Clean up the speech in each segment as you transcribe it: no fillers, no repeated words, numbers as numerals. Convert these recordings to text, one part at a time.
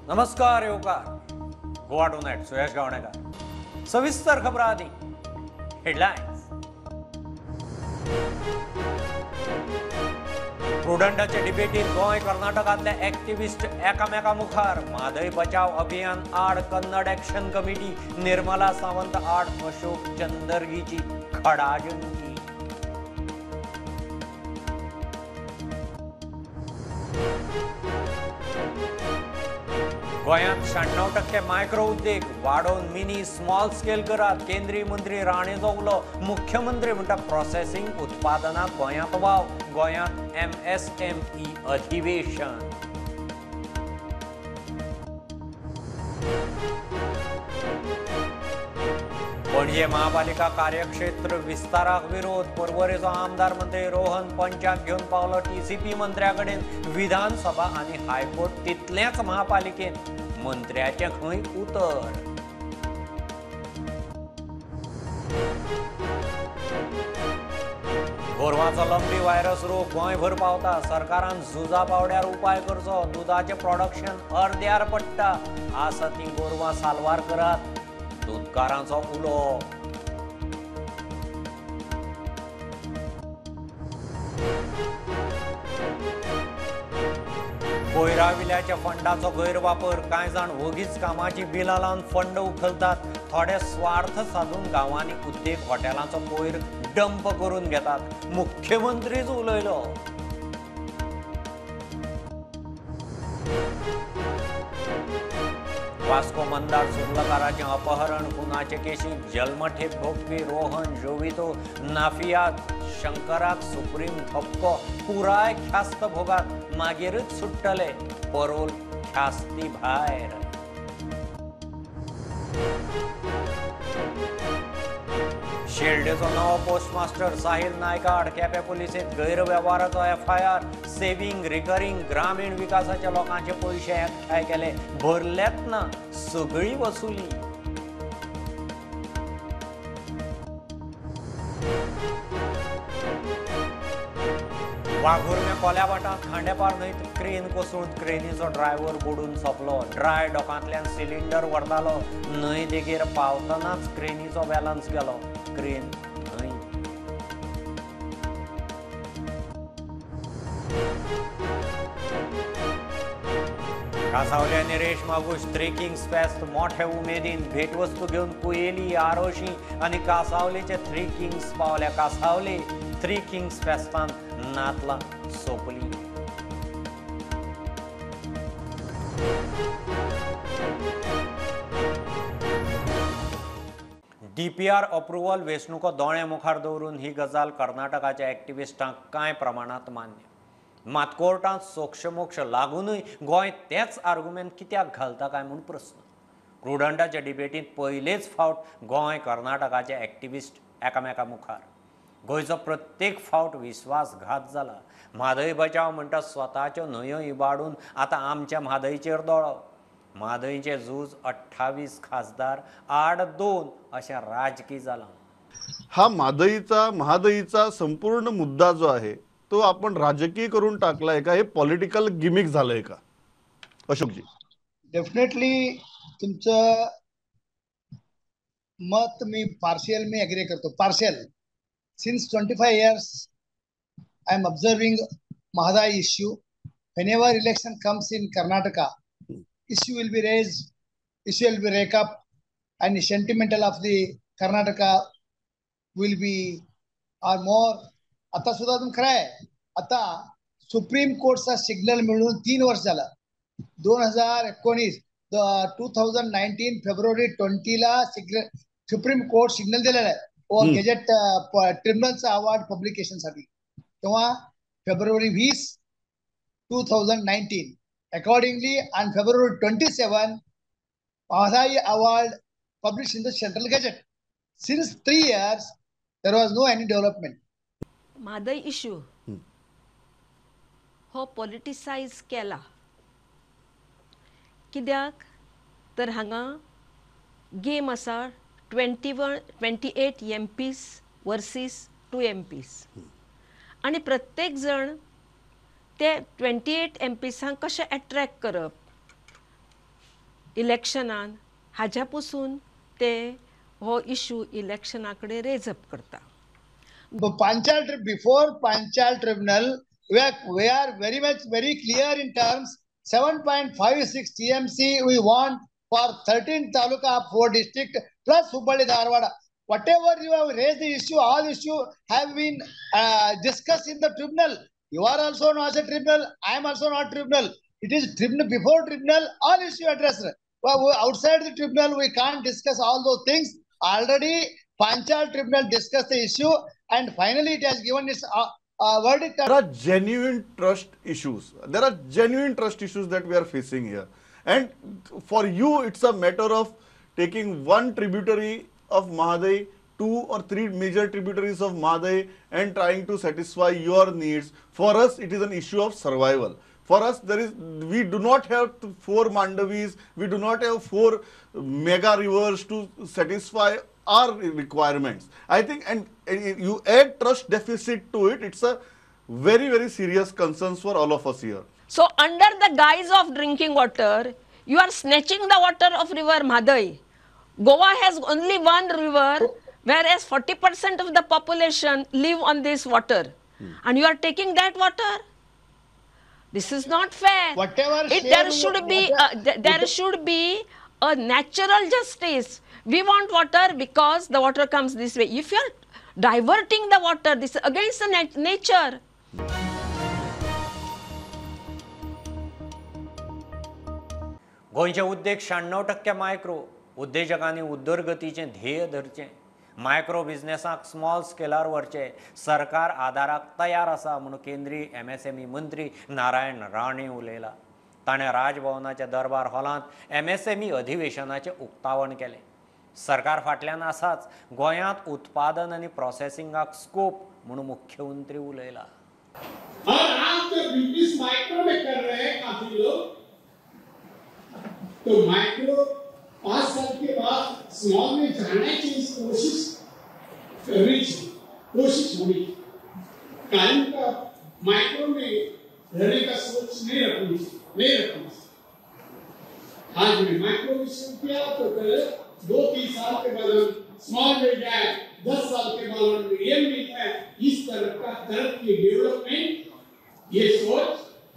नमस्कार येवकार गोवा टुनाइट सुयश गावणेकर सविस्तर खबरां आदी हेडलायन्स प्रुडंटाचे डिबेटीन गोंय कर्नाटकांतले एक्टिविस्ट एकामेका मुखार म्हादय बचाव अभियान आड कन्नड एक्शन कमिटी निर्मला सावंत आड अशोक चंदरगीची खडाजंगी गोंयांत 96% मायक्रो उद्देग वाडोवन मिनी स्मॉल स्केल करात केंद्रीय मंत्री राणेचो उलो मुख्यमंत्री म्हणटा प्रोसेसिंग उत्पादनाक गोंयांत वाव गोंयांत MSME अधिवेशन पणजे महापालिका कार्यक्षेत्र विस्ताराक विरोध पर्वरेचो आमदार मंत्री रोहन पंचाक घेवन पावलो TCP मंत्र्याकडेन विधानसभा आनी हायकोर्ट तितलेच महापालिकेन मंत्र्याचे खंय उतर गोरवांचो लंबी व्हायरस रोग गोंयभर पावता सरकारान झुजा पावड्यार उपाय करचो दुधाचे प्रोडक्शन अर्द्यार पडटा आसा ती गोरवां साल्वार करात दूधकारांचो उलो कोयराविल्याच्या फंडाचो गैरवापर कांय जाण ओगीच कामाची बिलां लावन फंड उखलतात थोडे स्वार्थ साधून गांवांनी उद्देग हॉटेलांचो कोयर डंप करून घेतात मुख्यमंत्रीच उलयलो वास्को मंदार सुर्लकाराचे अपहरण खुनाचे केशीक जल्मठेप भोगपी रोहन जोवितो नाफियात शंकराक सुप्रीम ठपको पुराय ख्यास्त भोगात मागीरच सुट्टले परोल ख्यास्ती भायर शेल्डेचो नवो पोस्टमास्टर साहिल नायका आड केपें पुलिसेंत गैरव्यवहाराचो FIR सेव्हिंग रिकरिंग ग्रामीण विकासाच्या लोकांचे पयशे एकठांय केले भरलेत ना सगळी वसुली वाघुर्म्या कोल्यावाटांत खांडेपार न्हंयत क्रेन कोसळून क्रेनीचो ड्रायव्हर बुडून सोंपलो ड्राय डॉकांतल्यान सिलिंडर व्हरतालो न्हंय देगेर पावतनाच क्रेनीचो बॅलन्स गेलो क्रेन न्हंय कांसावले आनी रेश मागूश थ्री किंग्स फेस्त मोठ्या उमेदीन भेटवस्तू घेवन कुयेली आरोशी आनी कांसावलेचे थ्री किंग्स पावल्या कांसावले थ्री किंग्स फेस्तान नातलां सोंपली DPR अप्रुवल वेंचणुको दोळे मुखार दवरून ही गजाल कर्नाटकाच्या एक्टिविस्टांक कांय प्रमाणात मान्य मात कोर्टांत सोक्षमोक्ष लागूनय गोंय तेच आर्ग्युमेंट कित्याक घालता काय म्हूण प्रस्न प्रुडंटाच्या डिबेटींत पयलेच फावट गोंय कर्नाटकाचे एक्टिविस्ट एकामेका मुखार गोंयचो प्रत्येक फावट विस्वासघात जाला म्हादय बचाव म्हणटा स्वताच्यो न्हंयो इबाडून आतां आमच्या म्हादयचेर दोळो म्हादयचें झूज 28 खासदार 8-2 अशें राजकी जालां हा महादयीचा संपूर्ण मुद्दा जो आहे तो आपण राजकीय करून टाकलाय का हे पॉलिटिकल गिमिक झालंय का अशोकजी डेफिनेटली तुमचं मत मी एग्री करतो partial since 25 years I am observing Mahadai issue. Whenever election comes in Karnataka, issue will be raised, issue will be raked up, and the sentimental of the Karnataka will be or more. आता सुद्धा तुम खरं आहे आता supreme कोर्टचा signal मिळून 3 वर्ष झालं 2019 2019 February 20 ला सुप्रीम कोर्ट सिग्नल दिलेला आहे गेजेट ट्रिब्युनलचा अवॉर्ड पब्लिकेशन साठी तेव्हा February 20 2019 accordingly on February 27 Mahadai award published in the central gazette. Since 3 years there was no any development. Mahadai issue हो पॉलिटिसाइज केला कित्याक तर हांगा गेम आसा 28 MPs वर्सीस 2 MPs आणि प्रत्येक जण ते 28 MPसांक कशें अट्रॅक्ट करप इलेक्शनान हाज्या पसून ते हो इश्यू इलेक्शना कडेन रेज अप करता. Before Panchal Tribunal, we are very clear in terms. 7.56 TMC we want for 13 taluka of 4 district plus Hubballi Dharwad. Whatever you have raised the issue, all issue have been discussed in the tribunal. You are also not a tribunal. I am also not tribunal. It is tribunal. Before tribunal, all issue addressed. Outside the tribunal, we can't discuss all those things. Already, Panchal Tribunal discussed the issue, and finally, it has given its verdict. There are genuine trust issues. There are genuine trust issues that we are facing here. And for you, it's a matter of taking one tributary of Mahadai, 2 or 3 major tributaries of Mahadai, and trying to satisfy your needs. For us, it is an issue of survival. For us, we do not have 4 Mandavis, we do not have 4 mega rivers to satisfy our requirements. I think, and you add trust deficit to it, it's a very, very serious concern for all of us here. So under the guise of drinking water, you are snatching the water of river Mahadai. Goa has only one river, whereas 40% of the population live on this water. And you are taking that water? This is not fair. There should be a natural justice. We want water because the water comes this way. If you are diverting the water, this is against the nature. गोंयचे उद्देग 96% micro उद्देजकांनी उदरगतीचें ध्येय धरचें. Micro बिझनेसाक small स्केलार व्हरचे. सरकार आदाराक तयार आसा म्हणून केंद्रीय MSME मंत्री नारायण राणे उलयला. ताणें राजभवनाच्या दरबार हॉलांत MSME अधिवेशनाचें उक्तावण केलें. सरकार फाटल्यान आसाच गोंयांत उत्पादन आनी प्रोसेसिंगाक स्कोप म्हणून मुख्यमंत्री उलयला. और आज जो बिजनेस माइक्रो में कर रहे हैं काफी लोग, तो माइक्रो 5 साल के बाद स्मॉल में जाने की कोशिश होनी, कारण का माइक्रो में रहने का सोच नहीं रखनी। आज में माइक्रो में शुरू किया तो 2-3 साल के बाद स्मॉल में जाए, 10 साल के बाद मीडियम में जाए। इस तरह की डेवलपमेंट, ये सोच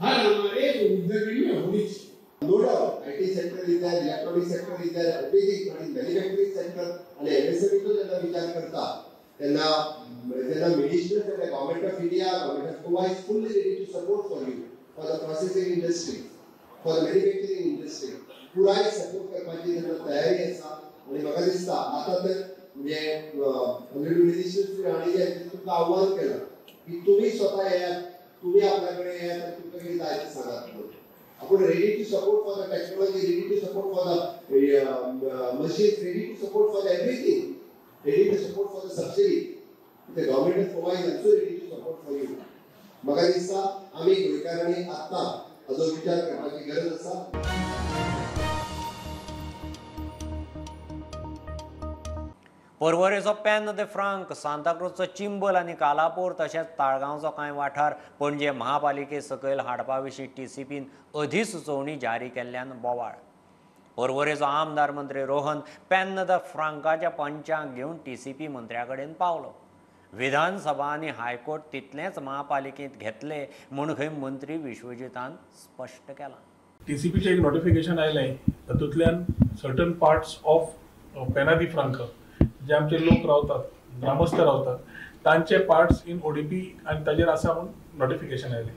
हर हमारे उद्योग में होनी चाहिए. No doubt, IT sector is there, electronic sector is there, everything, but in manufacturing sector and MSME तो ज्यादा विचार करता. त्यांना ministry and the government of India, government of Goa is fully ready to support for you, for the processing industry, for the manufacturing industry. पुरा support करपाची त्यांना तयारी आसा. आणि म्हाका दिसता आता तर म्हणजे ऑलरेडी मिनिस्टर राणे जे तुमका आव्हान केलं की तुम्ही स्वतः या, तुम्ही आपल्याकडे या, तर तुमका किती जायचं सांगा. आपण ready to support for the technology, ready to support for the machines, ready to support for everything, ready to support for the subsidy. The government of Goa is also ready to support for you. म्हाका दिसता आमी गोंयकारांनी आता हाचो विचार करपाची गरज आसा. पर्वरेचो पेन दे फ्रांक, सांताक्रूजचो चिंबल आनी कालापूर तशेंच ताळगांवचो कांय वाठार पणजे महापालिके सकयल हाडपा विशीं TCPन अधिसुचोवणी जारी केल्ल्यान बोवाळ. पर्वरेचो आमदार मंत्री रोहन पेन द फ्रांकाच्या पंचांक घेवन TCP मंत्र्या कडेन पावलो. विधानसभा आनी हायकोर्ट तितलेंच महापालिकेंत घेतले म्हूण खंय मंत्री विश्वजितान स्पश्ट केलां. TCPचें एक नोटिफिकेशन आयलें, तातूंतल्यान सर्टन पार्ट्स ऑफ पेना दी फ्रांका जे आमचे लोक रावतात, ग्रामस्थ रावतात, तांचे पार्ट्स इन ODP आनी ताजेर आसा म्हणून नोटिफिकेशन आयलें.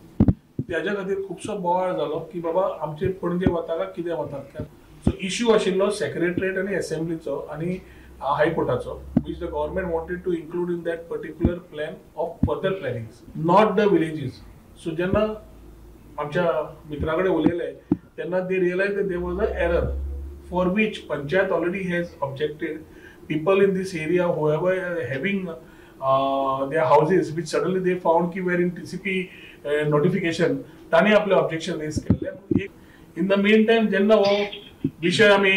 त्याच्या खातीर खुबसो बोवाळ जालो की बाबा आमचे पणजे वता काय कितें वतात. सो इश्यू आशिल्लो सेक्रेटरीएट आनी असेंब्लीचो आनी हायकोर्टाचो, which the government wanted to include in that particular plan of further plannings, not the villages. So जेन्ना आमच्या मित्रा कडेन उलयले तेन्ना they realized that there was an error for which Panchayat already has objected. People in this area, whoever are having their houses, which suddenly they found ki were in TCP notification, तांणी आपले objection raise केले. In the meantime जेन्ना हो विषय आमी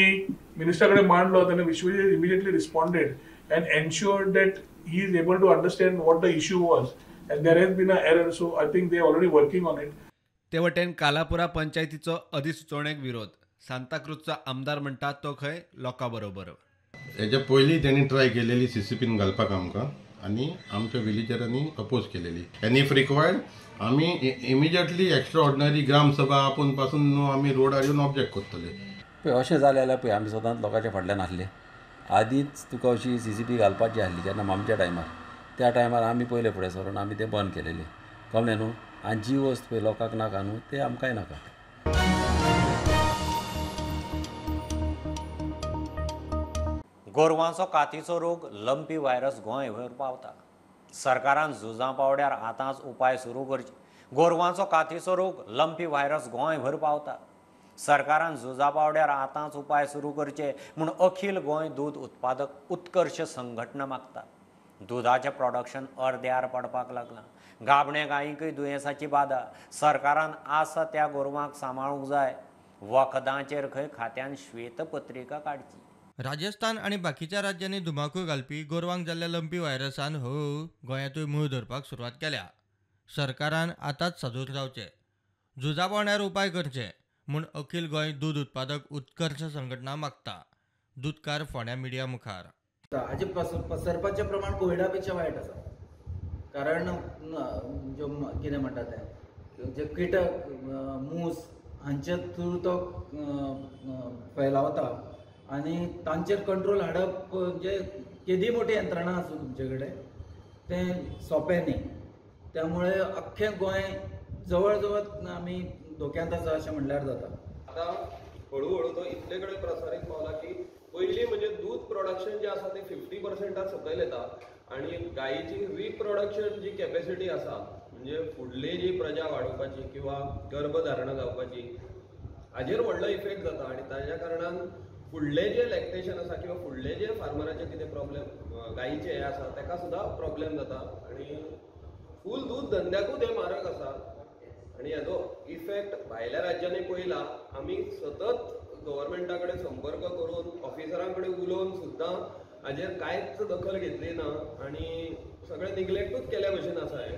minister कडेन मांडलो तेन्ना Vishwajit immediately responded and ensured that he is able to understand what the issue was, and there has been an error, so I think they are already working on it. तेवटेन कालापुरा पंचायतीचो अधिसुचोवणेक विरोध. सांताक्रूजचा आमदार म्हणतात तो खंय लोकां बरोबर. हेच्या पयलीं तेणी ट्राय केलेली CCPन घालपाक आमकां आनी आमच्या विलेजरांनी अपोज केलेली. एनी इफ रिक्वायर्ड आमी इमिजिएटली एक्स्ट्रा ऑर्डिनरी ग्रामसभा आपूण पासून न्हू आमी रोडार येवन ऑब्जेक्ट करतले. पळय अशें जालें जाल्यार पळय आमी सदांच लोकांच्या फाटल्यान आसले. आदींच तुका अशी CCP घालपाची आसली जेन्ना आमच्या टायमार, त्या टायमार आमी पयले फुडें सरून आमी तें बंद केलेलें. कळ्ळें न्हू. आनी जी वस्त पळय लोकांक नाका न्हू ते आमकांय नाका. गोरवांचो कातीचो रोग लंपी व्हायरस गोंयभर पावता. सरकारान झुजां पावड्यार आतांच उपाय सुरू करचे. गोरवांचो कातीचो रोग लंपी व्हायरस गोंयभर पावता. सरकारान झुजां पावड्यार आतांच उपाय सुरू करचे म्हूण अखिल गोंय दूद उत्पादक उत्कर्श संघटना मागता. दुधाचें प्रोडक्शन अर्द्यार पडपाक लागलां. गाबणे गायींकय दुयेंसाची बादा. सरकारान आसा त्या गोरवांक सांबाळूंक जाय. वखदांचेर खंय खात्यान श्वेतपत्रिका काडची. राजस्थान आणि बाकीच्या राज्यांनी धुमाकूळ घालपी गोरवांक जाल्ल्या लंपी व्हायरसान हळूहळू गोंयांतूय मूळ धरपाक सुरवात केल्या. सरकारान आतांच सजूर जावचें, झुजा पावण्यार उपाय करचे म्हूण अखिल गोंय दूद उत्पादक उत्कर्श संघटना मागता. दूदकार फोंड्या मिडिया मुखार. हाचे पसरपाचें प्रमाण कोविडा पेक्षा वायट आसा. कारण ज्यो कितें म्हणटा ते जे किटक मूस हांचे थ्रू तो फैलावता आनी तांचेर कंट्रोल हाडप म्हणजे केदी मोठी यंत्रणा आसूं तुमचे कडेन तें सोंपें न्ही. त्यामुळे अख्खें गोंय जवळ जवळ आमी धोक्यांत आसा अशें म्हणल्यार जाता. आतां हळूहळू तो इतले कडेन प्रसारीत पावला की पयलीं म्हणजे दूध प्रोडक्शन जें आसा तें 50% सकयल येता आनी गायीची रिप्रोडक्शन जी कॅपेसिटी आसा म्हणजे फुडली जी प्रजा वाडोवपाची किंवा गर्भधारणा जावपाची हाजेर व्हडलो इफेक्ट जाता. आनी ताज्या कारणान फुडले जे लॅक्टेशन आसा किंवा फुडले जे फार्मराचे कितें प्रॉब्लेम गायीचे हे आसा ताका सुद्दां प्रॉब्लेम जाता. आनी फूल दूद धंद्याकूच हे मारक आसा. आनी हेजो इफेक्ट भायल्या राज्यांनी पयला. आमी सतत गव्हर्मेंटा कडेन संपर्क करून ऑफिसरां कडेन उलोवन सुद्दां हाजेर कांयच दखल घेतली ना आनी सगळें निग्लेक्टूच केल्या भशेन आसा हें.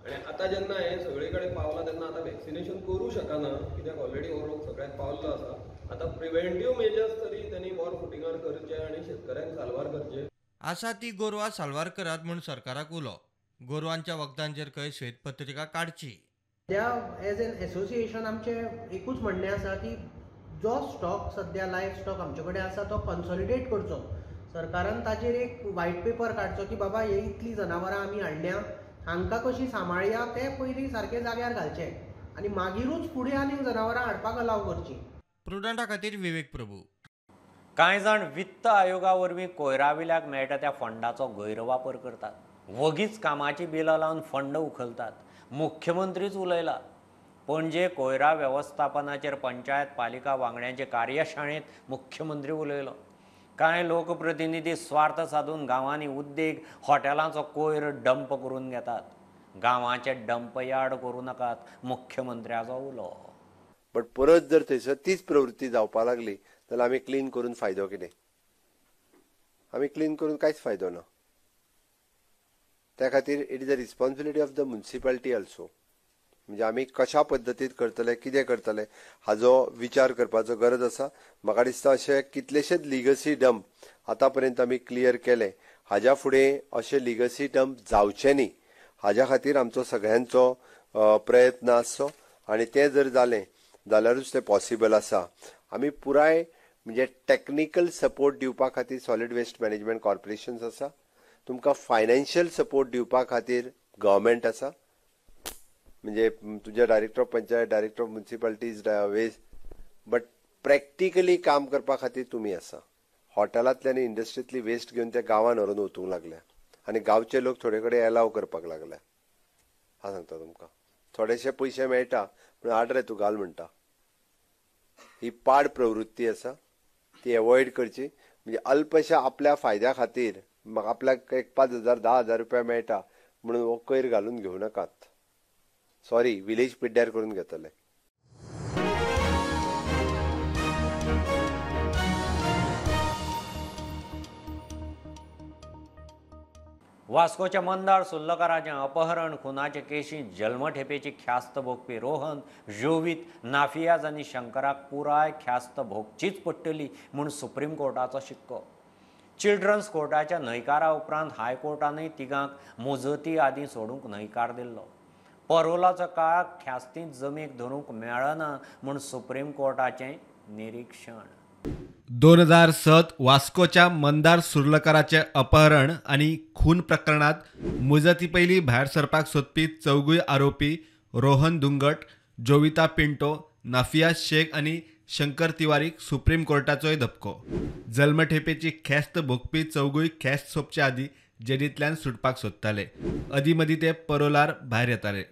आनी आतां जेन्ना हें सगळे कडेन पावलां तेन्ना आतां वॅक्सिनेशन करूं शकना कित्याक ऑलरेडी हो रोग सगळ्याक पावल्लो आसा. आतां प्रिव्हेंटीव मेजर्स तरी त्यांनी बॉर फुटिंगार करचे आनी शेतकऱ्यांक साल्वार करचे. आसा ती गोरवां साल्वार करात म्हूण सरकाराक उलो. गोरवांच्या वखदांचेर खंय श्वेतपत्रिका काडची. त्या एज एन एसोसिएशन आमचें एकूच म्हणणें आसा की जो स्टॉक सद्या लायफ स्टॉक आमचे कडेन आसा तो कन्सॉलिडेट करचो. सरकारान ताजेर एक व्हायट पेपर काडचो की बाबा हे इतलीं जनावरां आमी हाडल्या हांकां कशी सांबाळया ते पयलीं सारके जाग्यार घालचे आनी मागीरूच फुडें आनीक जनावरां हाडपाक अलाव करची. प्रुडंटा खातीर विवेक प्रभू. कांय जाण वित्त आयोगा वरवीं कोयराविल्याक मेळटा त्या फंडाचो गैरवापर करतात. वगीच कामाची बिलां लावन फंड उखलतात. मुख्यमंत्रीच उलयला. पणजे कोयरा वेवस्थापनाचेर पंचायत पालिका वांगड्यांचे कार्यशाळेंत मुख्यमंत्री उलयलो. कांय लोकप्रतिनिधी स्वार्थ साधून गांवांनी उद्देग हॉटेलांचो कोयर डंप करून घेतात. गांवांचे डंप यार्ड करूं नाकात मुख्यमंत्र्याचो उलो. बट परत जर थंयसर तीच प्रवृत्ती जावपाक लागली जाल्यार आमी क्लीन करून फायदो कितें? आमी क्लीन करून कांयच फायदो ना. त्या खातीर it is a responsibility of the municipality also. म्हणजे आमी कशा पद्दतीन करतले कितें करतले हाजो विचार करपाचो गरज आसा. म्हाका दिसता अशे कितलेशेच लिगसी डंप आतां पर्यंत आमी क्लियर केले. हाज्या फुडें अशे लिगसी डंप जावचे न्ही हाज्या खातीर आमचो सगळ्यांचो प्रयत्न आसचो. आनी तें जर जालें जाल्यारूच तें पॉसिबल आसा. आमी पुराय म्हणजे टॅक्निकल सपोर्ट दिवपा खातीर सॉलिड वेस्ट मॅनेजमेंट कॉर्पोरेशन्स आसा. तुमकां फायनान्शियल सपोर्ट दिवपा खातीर गव्हर्मेंट आसा. म्हणजे तुजे director of panchayat, director of municipalities, west. But practically काम करपा खातीर तुमी आसा. हॉटेलांतली आनी इंडस्ट्रींतली वेस्ट घेवन ते गांवांत व्हरून वचूंक लागल्या आनी गांवचे लोक थोडे कडेन एलाव करपाक लागल्या. हांव सांगता तुमकां थोडेशे पयशे मेळटा पूण हाड रे तूं घाल म्हणटा. ही पाड प्रवृत्ती आसा ती एवॉयड करची. म्हणजे अल्पशा आपल्या फायद्या खातीर म्हाका आपल्याक एक 5,000 10,000 रुपया मेळटा म्हणून हो कोयर घालून घेवं नाकात. सॉरी विलेज पिड्ड्यार करून घेतले. वास्कोच्या मंदार सुर्लकाराचें अपहरण खुनाचे केशी जल्मठेपेची ख्यास्त भोगपी रोहन जोवीत नाफियाज आनी शंकराक पुराय ख्यास्त भोगचीच पडटली म्हूण सुप्रीम कोर्टाचो शिक्को. चिल्ड्रन्स कोर्टाच्या न्हयकारा उपरांत हायकोर्टानूय तिगांक मुजती आदीं सोडूंक न्हयकार दिल्लो. परोलाचो काळ ख्यास्तीत जमेक धरूंक मेळना म्हूण सुप्रीम कोर्टाचें निरीक्षण. 2007 वास्कोच्या मंदार सुर्लकाराचे अपहरण आणि खून प्रकरणात मुजती पयलीं भायर सरपाक सोदपी चौगूय आरोपी रोहन दुंगट, जोविता पिंटो, नाफिया शेख आणि शंकर तिवारीक सुप्रीम कोर्टाचोय धपको. जल्मठेपेची ख्यास्त भोगपी चौगूय ख्यास्त सोंपचे आदीं जेलींतल्यान सुटपाक सोदताले. अदीं मदीं ते परोलार भायर येताले.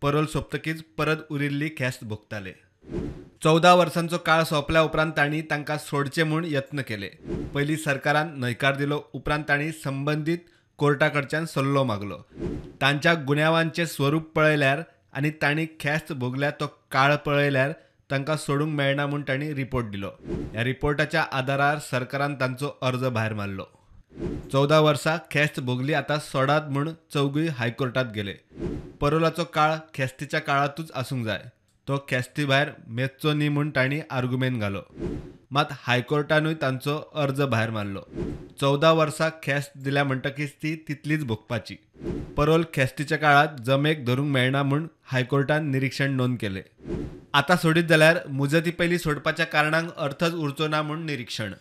परोल सोंपतकीच परत उरिल्ली ख्यास्त भोगताले. 14 वर्सांचो काळ सोंपल्या उपरांत तांणी तांकां सोडचे म्हूण यत्न केले. पयलीं सरकारान न्हयकार दिलो. उपरांत तांणी संबंदीत कोर्टा कडच्यान सल्लो मागलो. तांच्या गुन्यांवांचें स्वरूप पळयल्यार आनी तांणी ख्यास्त भोगल्या तो काळ पळयल्यार तांकां सोडूंक मेळना म्हूण तांणी रिपोर्ट दिलो. ह्या रिपोर्टाच्या आदारार सरकारान तांचो अर्ज भायर मारलो. 14 वर्सां ख्यास्त भोगली, आतां सोडात म्हूण चौगूय हायकोर्टात गेले. परोलाचो काळ ख्यास्तीच्या काळातूच आसूंक जाय. तो ख्यास्ती भायर मेचचो न्ही म्हूण तांणी आर्ग्युमेंट घालो. मात हायकोर्टानूय तांचो अर्ज भायर मारलो. 14 वर्सां ख्यास्त दिल्या म्हणटकीच ती तितलीच भोगपाची. परोल ख्यास्तीच्या काळात जमेक धरूंक मेळना म्हूण हायकोर्टान निरीक्षण नोंद केले. आतां सोडीत जाल्यार मुजती पयलीं सोडपाच्या कारणांक अर्थच उरचो ना म्हूण निरीक्षण.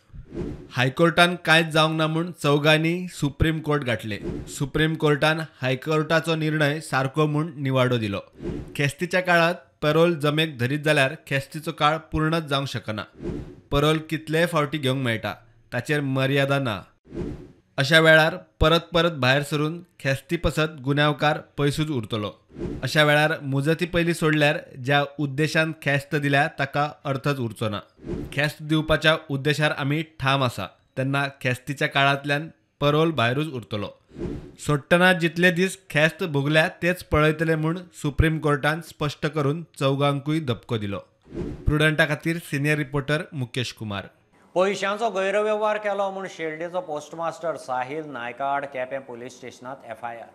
हायकोर्टान कांयच जावंक ना म्हूण चौगांनी सुप्रीम कोर्ट गाठले. सुप्रीम कोर्टान हायकोर्टाचो निर्णय सारको म्हूण निवाडो दिलो. ख्यास्तीच्या काळात परोल जमेक धरीत जाल्यार ख्यास्तीचो काळ पूर्णच जावंक शकना. परोल कितलेय फावटी घेवंक मेळटा, ताचेर मर्यादा ना. अशा वेळार परत भायर सरून ख्यास्ती पसत गुन्यांवकार पयसूच उरतलो. अशा वेळार मुजती पयलीं सोडल्यार ज्या उद्देशान ख्यास्त दिल्या ताका अर्थच उरचो ना. ख्यास्त दिवपाच्या उद्देशार आमी ठाम आसा तेन्ना ख्यास्तीच्या काळांतल्यान परोल भायरूच उरतलो. सोडटना जितले दीस ख्यास्त भोगल्या तेच पळयतले म्हूण सुप्रीम कोर्टान स्पश्ट करून चौगांकूय धपको दिलो. प्रुडंटा खातीर सिनियर रिपोर्टर मुकेश कुमार. पयशांचो गैरव्यवहार केलो म्हूण शेल्डेचो पोस्टमास्टर साहिल नायका आड केपें पुलीस स्टेशनांत FIR.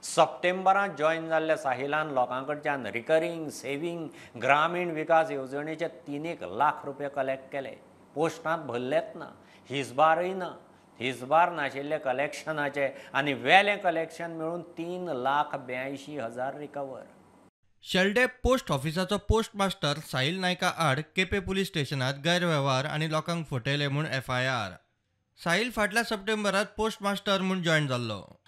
सप्टेंबरांत जॉयन जाल्ल्या साहिलान लोकां कडच्यान रिकरिंग सेव्हिंग ग्रामीण विकास येवजणेचे 3 लाख रुपये कलेक्ट केले. पोस्टांत भरलेच ना, हिसबारय ना. हिसबार नाशिल्ले कलेक्शनाचे आनी वेलें कलेक्शन मेळून 3,82,000 रिकवर. शेल्डे पोस्ट ऑफिसाचो पोस्टमास्टर साहिल नायका आड केपें पुलीस स्टेशनात गैरव्यवहार आनी लोकांक फटयले म्हूण FIR. साहिल फाटल्या सप्टेंबरांत पोस्टमास्टर म्हूण जॉयन जाल्लो.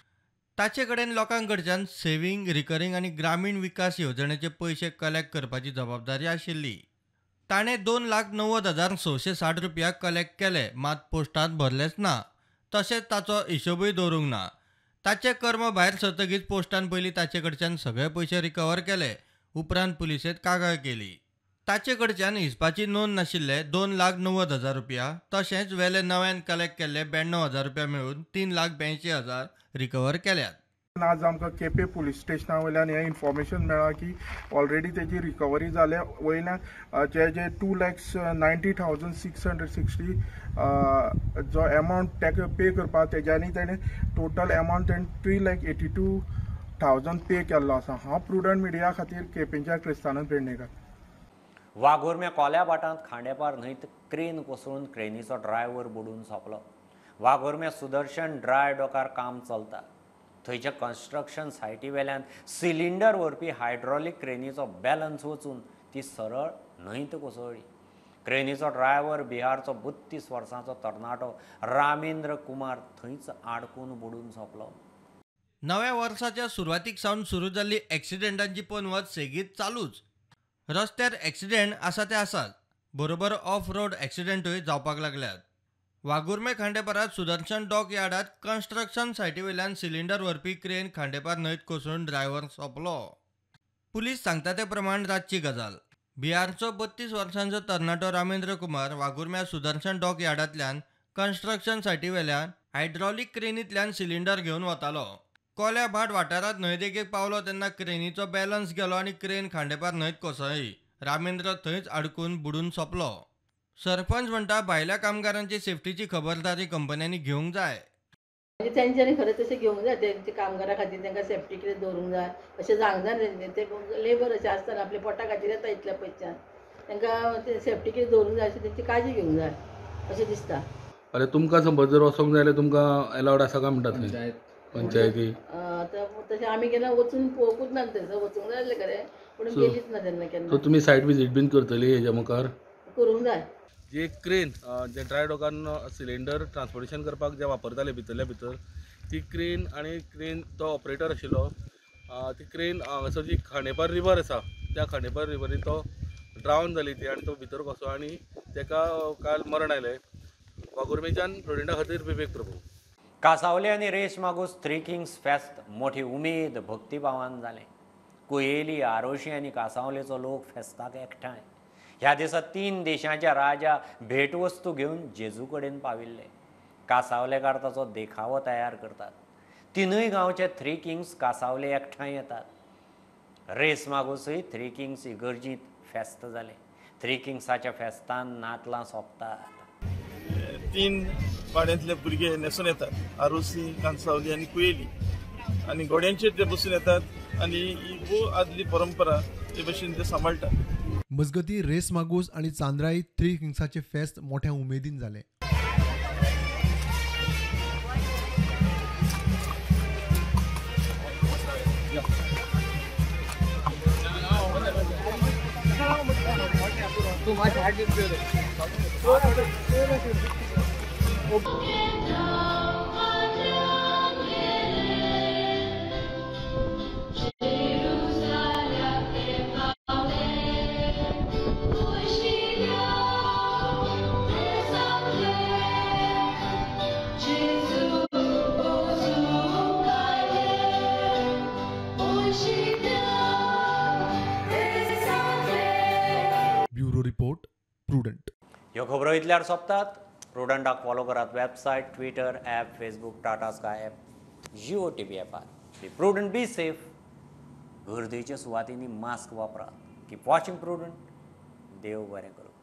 ताचे कडेन लोकां कडच्यान सेव्हिंग रिकरिंग आनी ग्रामीण विकास येवजणेचे पयशे कलेक्ट करपाची जबाबदारी आशिल्ली. ताणें 2,90,660 रुपया कलेक्ट केले, मात पोस्टांत भरलेच ना. तशेंच ताचो हिशोबूय दवरूंक ना. ताचे कर्म भायर सरतकीच पोस्टान पयलीं ताचे कडच्यान सगळे पयशे रिकवर केले. उपरांत पुलिसेंत कागाळ केली. ताचे कडच्यान हिसपाची नोंद नाशिल्ले 2,90,000 रुपया तशेंच वेले नव्यान कलेक्ट केल्ले 92,000 रुपया मेळून 3,82,000 रिकवर केल्यात. आज आमकां केपें पुलीस स्टेशना वयल्यान हें इन्फॉर्मेशन मेळ्ळा की ऑलरेडी तेजी रिकवरी जाल्या. वयल्यान जे 2,90,660 जो एमावंट तेका पे करपा तेज्यांनी तेणें टोटल एमावंट तेणें 3,82,000 पे केल्लो आसा. हांव प्रुडंट मिडिया खातीर केपेंच्या क्रिस्तानंद पेडणेकर. वाघुर्म्या कोल्या भाटांत खांडेपार न्हंयत क्रेन कोसळून क्रेनीचो ड्रायव्हर बुडून सोंपलो. वाघुर्म्या सुदर्शन ड्राय डॉकार काम चलता. थंयच्या कन्स्ट्रक्शन सायटी वेल्यान सिलिंडर व्हरपी हायड्रॉलीक क्रेनीचो बॅलन्स वचून ती सरळ न्हंयत कोसळ्ळी. क्रेनीचो ड्रायव्हर बिहारचो 32 वर्सांचो तरणाटो रामेंद्र कुमार थंयच आडकून बुडून सोंपलो. नव्या वर्साच्या सुरवातीक सावन सुरू जाल्ली एक्सिडेंटांची पनवत सेगीत चालूच. रस्त्यार एक्सिडेंट आसा ते आसात, बरोबर ऑफ रोड एक्सिडेंटूय जावपाक लागल्यात. वाघुर्मे खांडेपारात सुदर्शन डॉक यार्डात कन्स्ट्रक्शन सायटी वयल्यान सिलिंडर व्हरपी क्रेन खांडेपार न्हंयत कोसळून ड्रायव्हर सोंपलो. पुलीस सांगता ते प्रमाण रातची गजाल. बिहारचो 32 वर्सांचो तरणाटो रामेंद्र कुमार वाघुर्म्या सुदर्शन डॉक यार्डांतल्यान कन्स्ट्रक्शन सायटी वेल्यान हायड्रॉलीक क्रेनींतल्यान सिलिंडर घेवन वतालो. कोल्या भाट वाठारांत न्हंयदेगेक पावलो तेन्ना क्रेनीचो बॅलन्स गेलो आनी क्रेन खांडेपार न्हंयत कोसळ्ळी. रामेंद्र थंयच आडकून बुडून सोंपलो. सरपंच म्हणटा भायल्या कामगारांची सेफ्टीची खबरदारी कंपन्यांनी घेवंक जाय. म्हणजे तेंच्यांनी खरें तशें घेवंक जाय ते कामगारां खातीर तांकां सेफ्टी कितें दवरूंक जाय अशें जावंक जाय ते लेबर अशें आसतना आपल्या पोटा खातीर येता इतल्या पयसच्यान तांकां ते सेफ्टी कितें दवरूंक जाय अशी तेंची काळजी घेवंक जाय अशें दिसता. अरे तुमकां समज जर वचोंक जाय जाल्यार तुमकां एलावड आसा काय म्हणटात थंय पंचायती? तशें आमी केन्ना वचून पळोवंकूच ना थंयसर वचूंक जाय आसलें खरें पूण गेलीच ना तेन्ना केन्ना. सो तुमी सायट विजीट बीन करतली हेच्या मुखार? करूंक जाय. जी एक क्रेन जे ड्राय डॉकान सिलिंडर ट्रान्सपोर्टेशन करपाक जे वापरताले भितरल्या भितर ती क्रेन आनी क्रेन तो ऑपरेटर आशिल्लो ती क्रेन हांगासर जी खांडेपार रिवर आसा त्या खांडेपार रिवरीन तो ड्रावन जाली ती आनी तो भितर कसो आनी ताका काल मरण आयलें. वागुर्मेच्यान प्रुडंटा खातीर विवेक प्रभू. कासावले आनी रेस मागूस थ्री किंग्स फेस्त मोठी उमेद भक्तिभावान जालें. कुयेली, आरोशी आनी कासावलेचो लोक फेस्ताक एकठांय. ह्या दिसा 3 देशांच्या राजा भेटवस्तू घेवन जेजू कडेन पाविल्ले. कासावलेकार ताचो देखावो तयार करतात. 3 गांवचे 3 किंग्स कासावले एकठांय येतात. रेस मागूसय 3 किंग्स इगर्जीत फेस्त जालें. 3 किंग्साच्या फेस्तान नातलां सोंपतात. 3 वाड्यांतले भुरगे न्हेसून येतात. आरोसी, कांसावली आनी कुयेली आनी घोड्यांचेर ते बसून येतात आनी ही खूब आदली परंपरा ते भशेन ते सांबाळटात. मजगती रेस मागूस आणि चांद्राई 3 किंग्साचे फेस्त मोठ्या उमेदीन जाले. Bureau report Prudent. ह्यो खबरो इतल्यार सोंपतात. प्रुडंटाक फॉलो करात website, Twitter, app, Facebook, Tata Sky app, Jio TV ॲपार. Be Prudent, be safe. गर्देच्या सुवातींनी मास्क वापरात. Keep watching prudent. देव बरें करूं.